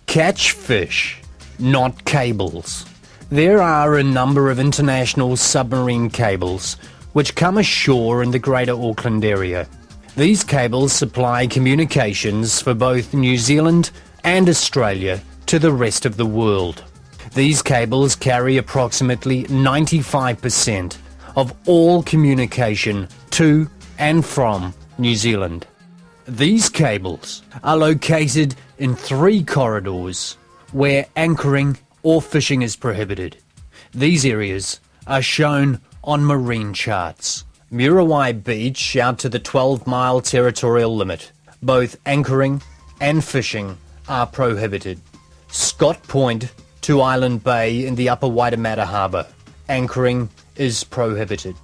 Catch fish, not cables. There are a number of international submarine cables which come ashore in the Greater Auckland area. These cables supply communications for both New Zealand and Australia to the rest of the world. These cables carry approximately 95% of all communication to and from New Zealand. These cables are located in 3 corridors where anchoring or fishing is prohibited. These areas are shown on marine charts. Muriwai Beach out to the 12-mile territorial limit. Both anchoring and fishing are prohibited. Scott Point to Island Bay in the Upper Waitemata Harbour. Anchoring is prohibited.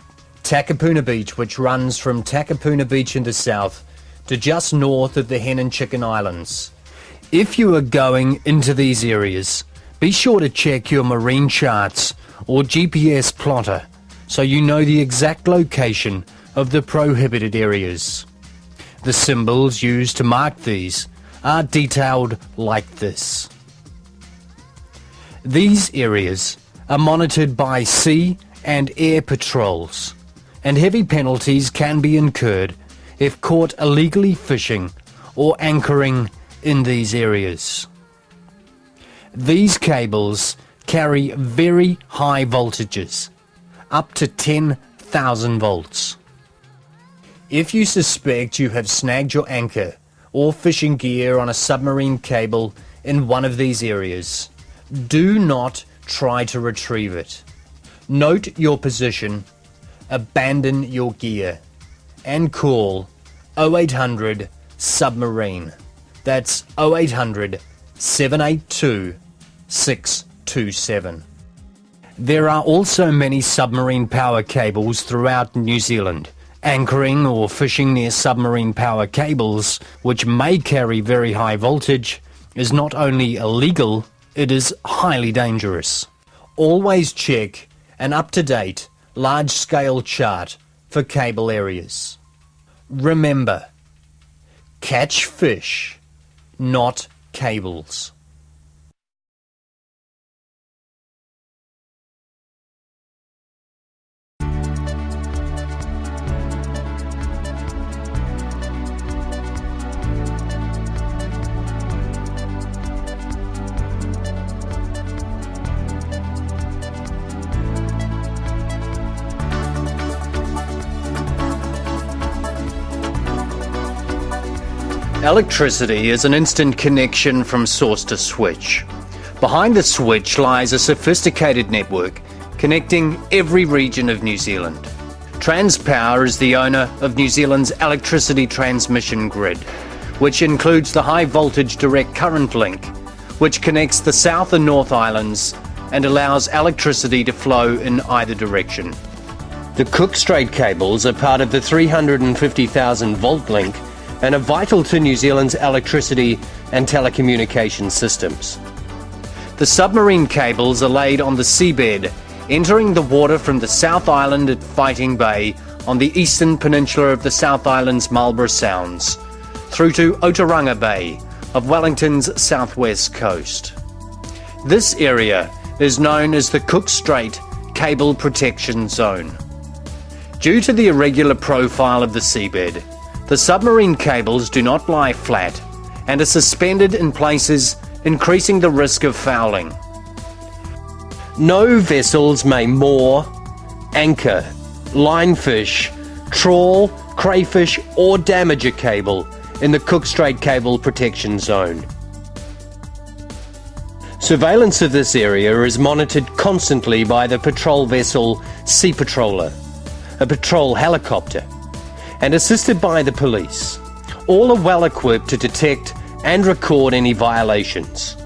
Takapuna Beach, which runs from Takapuna Beach in the south to just north of the Hen and Chicken Islands. If you are going into these areas, be sure to check your marine charts or GPS plotter so you know the exact location of the prohibited areas. The symbols used to mark these are detailed like this. These areas are monitored by sea and air patrols, and heavy penalties can be incurred if caught illegally fishing or anchoring in these areas. These cables carry very high voltages, up to 10,000 volts. If you suspect you have snagged your anchor or fishing gear on a submarine cable in one of these areas, do not try to retrieve it. Note your position, abandon your gear, and call 0800 Submarine. That's 0800 782 627. There are also many submarine power cables throughout New Zealand. Anchoring or fishing near submarine power cables, which may carry very high voltage, is not only illegal, it is highly dangerous. Always check an up-to-date, large-scale chart for cable areas. Remember, catch fish, not cables. Electricity is an instant connection from source to switch. Behind the switch lies a sophisticated network connecting every region of New Zealand. Transpower is the owner of New Zealand's electricity transmission grid, which includes the high voltage direct current link, which connects the South and North Islands and allows electricity to flow in either direction. The Cook Strait cables are part of the 350,000 volt link and are vital to New Zealand's electricity and telecommunication systems. The submarine cables are laid on the seabed, entering the water from the South Island at Fighting Bay on the eastern peninsula of the South Island's Marlborough Sounds, through to Otauranga Bay of Wellington's southwest coast. This area is known as the Cook Strait Cable Protection Zone. Due to the irregular profile of the seabed, the submarine cables do not lie flat and are suspended in places, increasing the risk of fouling. No vessels may moor, anchor, line fish, trawl, crayfish or damage a cable in the Cook Strait Cable Protection Zone. Surveillance of this area is monitored constantly by the patrol vessel Sea Patroller, a patrol helicopter, and assisted by the police. All are well equipped to detect and record any violations.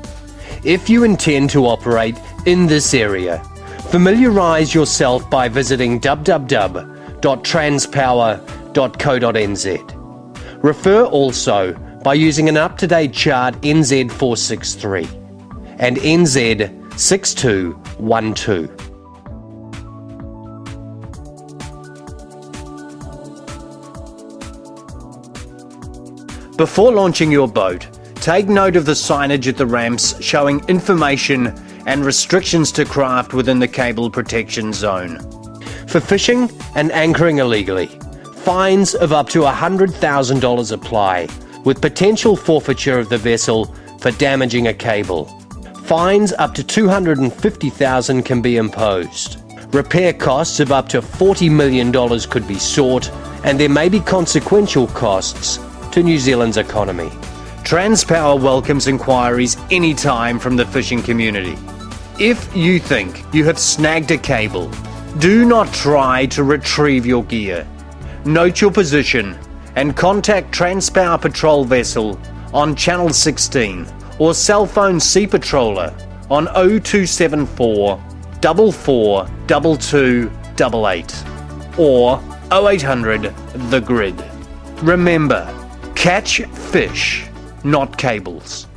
If you intend to operate in this area, familiarise yourself by visiting www.transpower.co.nz. Refer also by using an up-to-date chart NZ463 and NZ6212. Before launching your boat, Take note of the signage at the ramps showing information and restrictions to craft within the cable protection zone. For fishing and anchoring illegally, fines of up to $100,000 apply, with potential forfeiture of the vessel for damaging a cable. Fines up to $250,000 can be imposed. Repair costs of up to $40 million could be sought, and there may be consequential costs to New Zealand's economy. Transpower welcomes inquiries anytime from the fishing community. If you think you have snagged a cable, do not try to retrieve your gear. Note your position and contact Transpower Patrol Vessel on Channel 16 or cell phone Sea Patroller on 0274 44 2288 or 0800 The Grid. Remember, catch fish, not cables.